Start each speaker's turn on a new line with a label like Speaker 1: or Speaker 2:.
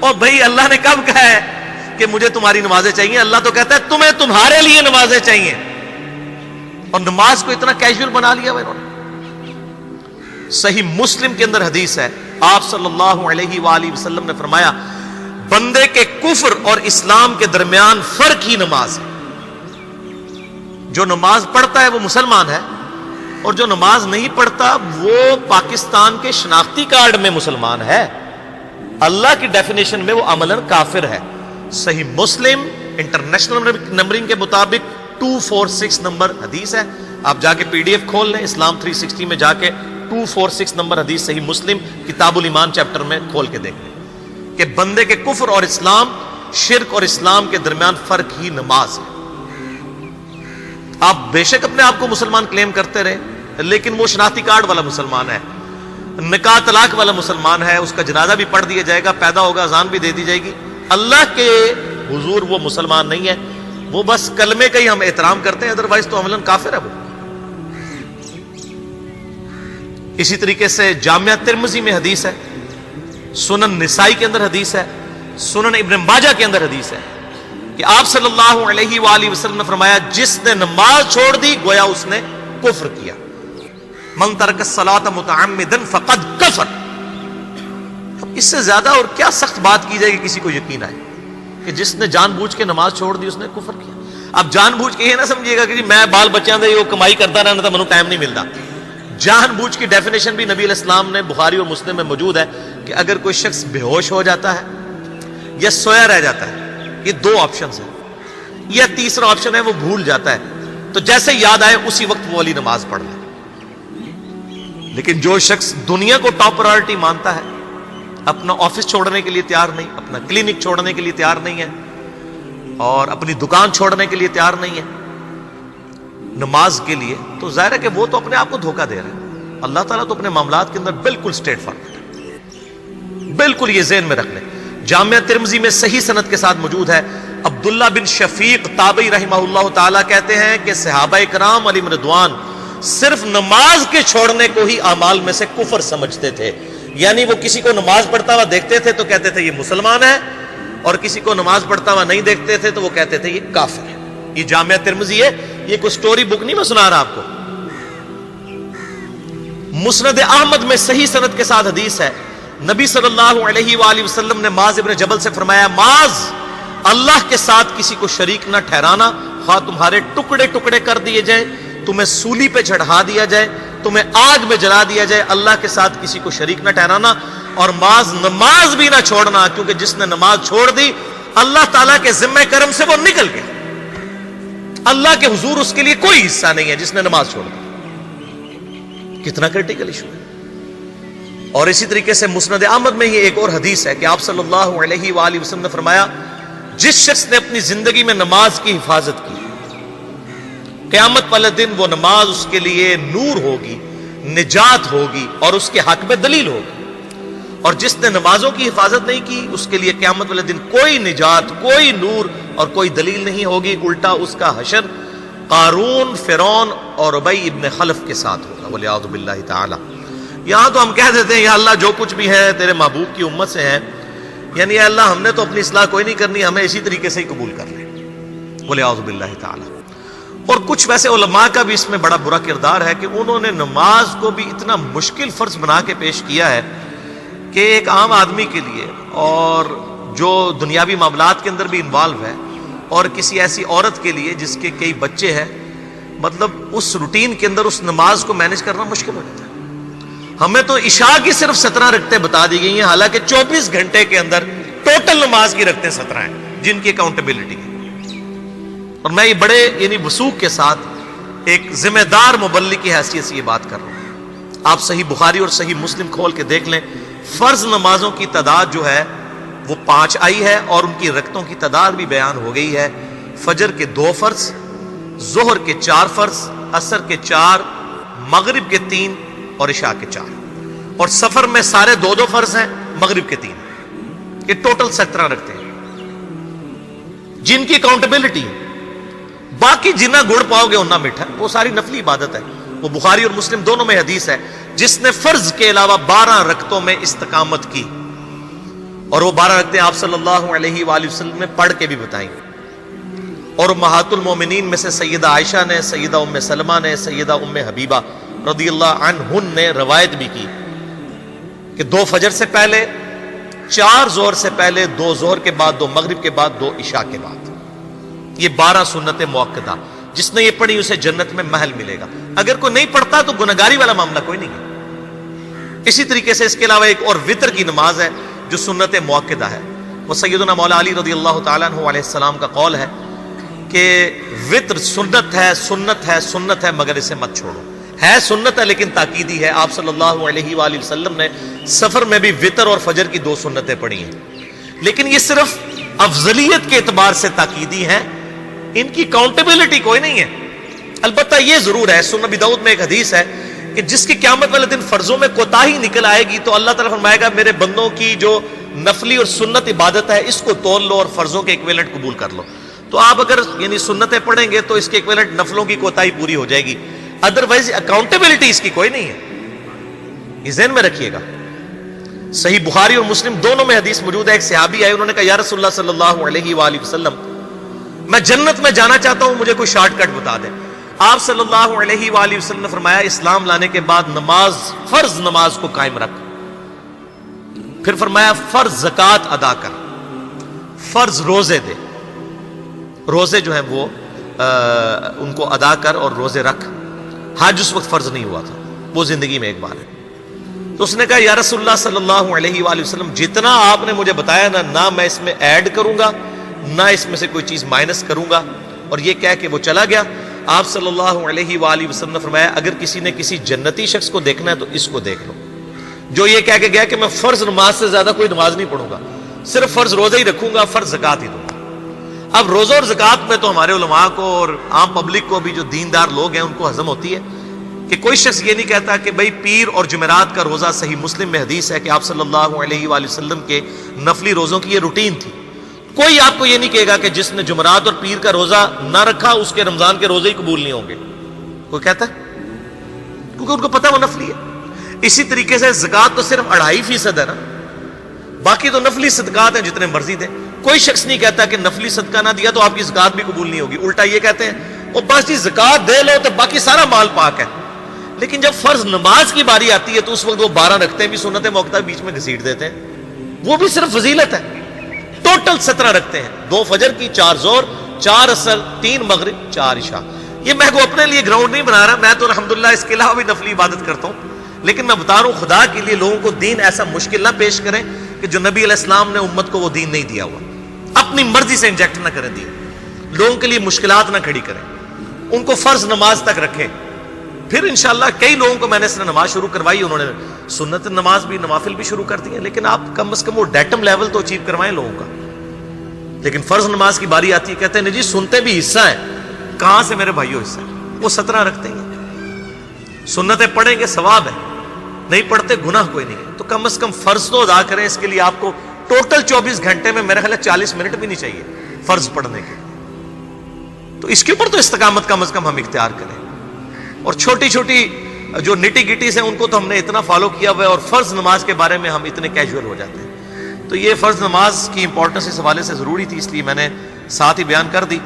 Speaker 1: اور بھائی اللہ نے کب کہا ہے کہ مجھے تمہاری نمازیں چاہیے؟ اللہ تو کہتا ہے تمہیں تمہارے لیے نمازیں چاہیے، اور نماز کو اتنا کیجول بنا لیا انہوں نے۔ صحیح مسلم کے اندر حدیث ہے، آپ صلی اللہ علیہ وآلہ وسلم نے فرمایا بندے کے کفر اور اسلام کے درمیان فرق ہی نماز ہے۔ جو نماز پڑھتا ہے وہ مسلمان ہے، اور جو نماز نہیں پڑھتا وہ پاکستان کے شناختی کارڈ میں مسلمان ہے، اللہ کی ڈیفینیشن میں وہ عملاً کافر ہے۔ صحیح مسلم انٹرنیشنل نمبرنگ کے مطابق 246 نمبر حدیث ہے، آپ جا کے پی ڈی ایف کھول لیں، اسلام 360 میں جا کے 246 نمبر حدیث صحیح مسلم کتاب الایمان چیپٹر میں کھول کے دیکھ لیں کہ بندے کے کفر اور اسلام، شرک اور اسلام کے درمیان فرق ہی نماز ہے۔ آپ بے شک اپنے آپ کو مسلمان کلیم کرتے رہے، لیکن وہ شناختی کارڈ والا مسلمان ہے، نکاح طلاق والا مسلمان ہے، اس کا جنازہ بھی پڑھ دیا جائے گا، پیدا ہوگا اذان بھی دے دی جائے گی، اللہ کے حضور وہ مسلمان نہیں ہے، وہ بس کلمے کا ہی ہم احترام کرتے ہیں، ادروائز تو عملاً کافر ہے وہ۔ اسی طریقے سے جامعہ ترمذی میں حدیث ہے، سنن نسائی کے اندر حدیث ہے، سنن ابن ماجہ کے اندر حدیث ہے کہ آپ صلی اللہ علیہ وآلہ وسلم نے فرمایا جس نے نماز چھوڑ دی گویا اس نے کفر کیا، من ترک الصلاۃ متعمدا فقد کفر۔ اب اس سے زیادہ اور کیا سخت بات کی جائے کہ کسی کو یقین آئے کہ جس نے جان بوجھ کے نماز چھوڑ دی اس نے کفر کیا۔ اب جان بوجھ کے یہ نہ سمجھیے گا کہ جی میں بال بچیاں دے وہ کمائی کرتا رہنا تھا منو ٹائم نہیں ملتا۔ جان بوجھ کی ڈیفینیشن بھی نبی علیہ السلام نے بخاری اور مسلم میں موجود ہے کہ اگر کوئی شخص بے ہوش ہو جاتا ہے یا سویا رہ جاتا ہے، یہ دو آپشنز ہیں، یا تیسرا آپشن ہے وہ بھول جاتا ہے، تو جیسے یاد آئے اسی وقت وہ والی نماز پڑھ لے۔ لیکن جو شخص دنیا کو ٹاپ پرائورٹی مانتا ہے، اپنا آفس چھوڑنے کے لیے تیار نہیں، اپنا کلینک چھوڑنے کے لیے تیار نہیں ہے، اور اپنی دکان چھوڑنے کے لیے تیار نہیں ہے نماز کے لیے، تو ظاہر ہے کہ وہ تو اپنے آپ کو دھوکہ دے رہا ہے۔ اللہ تعالیٰ تو اپنے معاملات کے اندر بالکل اسٹریٹ فارورڈ ہے، بالکل یہ ذہن میں رکھ لیں۔ جامعہ ترمذی میں صحیح سند کے ساتھ موجود ہے، عبداللہ بن شفیق تابعی رحمہ اللہ تعالیٰ کہتے ہیں کہ صحابہ کرام علیہم رضوان صرف نماز کے چھوڑنے کو ہی اعمال میں سے کفر سمجھتے تھے، یعنی وہ کسی کو نماز پڑھتا ہوا دیکھتے تھے تو کہتے تھے یہ مسلمان ہے، اور کسی کو نماز پڑھتا ہوا نہیں دیکھتے تھے تو وہ کہتے تھے یہ کافر ہے۔ یہ جامعہ ترمذی ہے، یہ کوئی سٹوری بک نہیں میں سنا رہا آپ کو۔ مسند احمد میں صحیح سند کے ساتھ حدیث ہے، نبی صلی اللہ علیہ وآلہ وسلم نے معاذ ابن جبل سے فرمایا معاذ اللہ کے ساتھ کسی کو شریک نہ ٹھہرانا، خواہ تمہارے ٹکڑے ٹکڑے کر دیے جائیں، تمہیں سولی پہ چڑھا دیا جائے، تمہیں آگ میں جلا دیا جائے، اللہ کے ساتھ کسی کو شریک نہ ٹھہرانا، اور معاذ نماز بھی نہ چھوڑنا، کیونکہ جس نے نماز چھوڑ دی اللہ تعالیٰ کے ذمہ کرم سے وہ نکل گیا، اللہ کے حضور اس کے لیے کوئی حصہ نہیں ہے جس نے نماز چھوڑ دی۔ کتنا کریٹیکل ایشو ہے۔ اور اسی طریقے سے مسند احمد میں ہی ایک اور حدیث ہے کہ آپ صلی اللہ علیہ وآلہ وسلم نے فرمایا جس شخص نے اپنی زندگی میں نماز کی حفاظت کی، قیامت والے دن وہ نماز اس کے لیے نور ہوگی، نجات ہوگی، اور اس کے حق میں دلیل ہوگی، اور جس نے نمازوں کی حفاظت نہیں کی اس کے لیے قیامت والے دن کوئی نجات، کوئی نور اور کوئی دلیل نہیں ہوگی، الٹا اس کا حشر قارون، فرعون اور ابی ابن خلف کے ساتھ ہوگا، والعیاذ باللہ تعالی۔ یہاں تو ہم کہہ دیتے ہیں یا اللہ جو کچھ بھی ہے تیرے محبوب کی امت سے ہے، یعنی اے اللہ ہم نے تو اپنی اصلاح کوئی نہیں کرنی، ہمیں اسی طریقے سے ہی قبول کر لیں، والعیاذ باللہ تعالی۔ اور کچھ ویسے علماء کا بھی اس میں بڑا برا کردار ہے کہ انہوں نے نماز کو بھی اتنا مشکل فرض بنا کے پیش کیا ہے کہ ایک عام آدمی کے لیے، اور جو دنیاوی معاملات کے اندر بھی انوالو ہے، اور کسی ایسی عورت کے لیے جس کے کئی بچے ہیں، مطلب اس روٹین کے اندر اس نماز کو مینج کرنا مشکل ہو جاتا ہے۔ ہمیں تو عشاء کی صرف 17 رکعتیں بتا دی گئی ہیں، حالانکہ 24 گھنٹے کے اندر ٹوٹل نماز کی رکعتیں 17 ہیں جن کی اکاؤنٹیبلٹی ہے۔ اور میں یہ بڑے یعنی وثوق کے ساتھ ایک ذمہ دار مبلغ کی حیثیت سے یہ بات کر رہا ہوں۔ آپ صحیح بخاری اور صحیح مسلم کھول کے دیکھ لیں، فرض نمازوں کی تعداد جو ہے وہ 5 آئی ہے، اور ان کی رکعتوں کی تعداد بھی بیان ہو گئی ہے۔ فجر کے 2 فرض، ظہر کے 4 فرض، عصر کے 4، مغرب کے 3 اور عشاء کے 4، اور سفر میں سارے 2 فرض ہیں، مغرب کے 3، یہ ٹوٹل 17 رکھتے ہیں جن کی اکاؤنٹیبلٹی۔ باقی جنہ گڑ پاؤ گے انہ میٹھا، وہ ساری نفلی عبادت ہے، وہ بخاری اور مسلم دونوں میں حدیث ہے، جس نے فرض کے علاوہ 12 رکعتوں میں استقامت کی اور وہ 12 رکعتیں آپ صلی اللہ علیہ وآلہ وسلم نے پڑھ کے بھی بتائیں. اور امہات المومنین میں سے سیدہ عائشہ نے، سیدہ ام سلمہ نے، سیدہ ام حبیبہ رضی اللہ عنہن نے روایت بھی کی کہ 2 فجر سے پہلے، 4 ظہر سے پہلے، 2 ظہر کے بعد، 2 مغرب کے بعد، 2 عشاء کے بعد. یہ 12 سنت مؤکدہ، جس نے یہ پڑھی اسے جنت میں محل ملے گا. اگر کوئی نہیں پڑھتا تو گناہگاری والا معاملہ کوئی نہیں ہے. اسی طریقے سے اس کے علاوہ ایک اور وطر کی نماز ہے جو سنت مؤکدہ ہے. وہ سیدنا مولا علی رضی اللہ تعالیٰ عنہ علیہ السلام کا قول ہے کہ وطر سنت ہے، سنت ہے، سنت ہے، مگر اسے مت چھوڑو. ہے سنت ہے لیکن تاکیدی ہے. آپ صلی اللہ علیہ وآلہ وسلم نے سفر میں بھی وطر اور فجر کی 2 سنتیں پڑھی ہیں، لیکن یہ صرف افضلیت کے اعتبار سے تاکیدی ہیں، ان کی کاؤنٹیبلٹی کوئی نہیں ہے. البتہ یہ ضرور ہے، سنن ابی داؤد میں ایک حدیث ہے کہ جس کی قیامت والے دن فرضوں میں کوتاہی نکل آئے گی تو اللہ تعالیٰ فرمائے گا میرے بندوں کی جو نفلی اور سنت عبادت ہے اس کو تول لو اور فرضوں کے ایکویلنٹ قبول کر لو. تو آپ اگر یعنی سنتیں پڑھیں گے تو اس کے ایکویلنٹ نفلوں کی کوتاہی پوری ہو جائے گی، ادروائز اکاؤنٹیبلٹی اس کی کوئی نہیں ہے. یہ ذہن میں رکھیے گا. صحیح بخاری اور مسلم دونوں میں حدیث موجود ہے. ایک صحابی آئے، انہوں نے کہا یا رسول اللہ صلی اللہ علیہ وآلہ وسلم میں جنت میں جانا چاہتا ہوں، مجھے کوئی شارٹ کٹ بتا دیں. آپ صلی اللہ علیہ وآلہ وسلم نے فرمایا اسلام لانے کے بعد نماز، فرض نماز کو قائم رکھ. پھر فرمایا فرض زکوٰۃ ادا کر، فرض روزے دے، روزے جو ہیں وہ ان کو ادا کر اور روزے رکھ. حج اس وقت فرض نہیں ہوا تھا، وہ زندگی میں ایک بار ہے. تو اس نے کہا یا رسول اللہ صلی اللہ علیہ وآلہ وسلم جتنا آپ نے مجھے بتایا نہ میں اس میں ایڈ کروں گا نہ اس میں سے کوئی چیز مائنس کروں گا. اور یہ کہہ کے وہ چلا گیا. آپ صلی اللہ علیہ وآلہ وسلم نے فرمایا اگر کسی نے کسی جنتی شخص کو دیکھنا ہے تو اس کو دیکھ لو جو یہ کہہ کے گیا کہ میں فرض نماز سے زیادہ کوئی نماز نہیں پڑھوں گا، صرف فرض روزہ ہی رکھوں گا، فرض زکوٰۃ ہی دوں گا. اب روزہ اور زکوٰۃ میں تو ہمارے علماء کو اور عام پبلک کو بھی جو دیندار لوگ ہیں ان کو ہضم ہوتی ہے کہ کوئی شخص یہ نہیں کہتا کہ بھئی پیر اور جمعرات کا روزہ. صحیح مسلم میں حدیث ہے کہ آپ صلی اللہ علیہ وآلہ وسلم کے نفلی روزوں کی یہ روٹین تھی. کوئی آپ کو یہ نہیں کہے گا کہ جس نے جمعرات اور پیر کا روزہ نہ رکھا اس کے رمضان کے روزے ہی قبول نہیں ہوں گے. کوئی کہتا ہے؟ کیونکہ ان کو پتہ وہ نفلی ہے. اسی طریقے سے زکوٰۃ تو صرف 2.5% ہے نا، باقی تو نفلی صدقات ہیں جتنے مرضی دیں. کوئی شخص نہیں کہتا کہ نفلی صدقہ نہ دیا تو آپ کی زکوٰۃ بھی قبول نہیں ہوگی. الٹا یہ کہتے ہیں وہ بس جی زکوٰۃ دے لو تو باقی سارا مال پاک ہے. لیکن جب فرض نماز کی باری آتی ہے تو اس وقت وہ 12 رکھتے ہیں بھی سنت موقع بیچ میں گھسیٹ دیتے ہیں. وہ بھی صرف فضیلت ہے. ٹوٹل 17 رکھتے ہیں، 2 فجر کی، 4 ظہر، 4 عصر، 3 مغرب، 4 عشاء. یہ میں کو اپنے لیے گراؤنڈ نہیں بنا رہا، میں تو الحمدللہ اس کے علاوہ بھی نفلی عبادت کرتا ہوں. لیکن میں بتا رہا ہوں خدا کے لیے لوگوں کو دین ایسا مشکل نہ پیش کریں کہ جو نبی علیہ السلام نے امت کو وہ دین نہیں دیا ہوا. اپنی مرضی سے انجیکٹ نہ کریں دین، لوگوں کے لیے مشکلات نہ کھڑی کریں، ان کو فرض نماز تک رکھیں. پھر انشاءاللہ کئی لوگوں کو میں نے اس نے نماز شروع کروائی، انہوں نے سنت نماز بھی، نوافل بھی شروع کر دی ہیں. لیکن آپ کم از کم وہ ڈیٹم لیول تو اچیو کروائیں لوگوں کا. لیکن فرض نماز کی باری آتی ہے کہتے ہیں جی سنتے بھی حصہ ہے. کہاں سے میرے بھائیوں حصہ ہے؟ وہ 17 رکھتے ہیں، سنتیں پڑھیں گے ثواب ہے، نہیں پڑھتے گناہ کوئی نہیں ہے. تو کم از کم فرض تو ادا کریں. اس کے لیے آپ کو ٹوٹل 24 گھنٹے میں میرے خیال ہے 40 منٹ بھی نہیں چاہیے فرض پڑھنے کے. تو اس کے اوپر تو استقامت کم از کم ہم اختیار کریں. اور چھوٹی چھوٹی جو نٹی گٹیز ہیں ان کو تو ہم نے اتنا فالو کیا ہوا ہے، اور فرض نماز کے بارے میں ہم اتنے کیجول ہو جاتے ہیں. تو یہ فرض نماز کی امپورٹنس اس حوالے سے ضروری تھی، اس لیے میں نے ساتھ ہی بیان کر دی.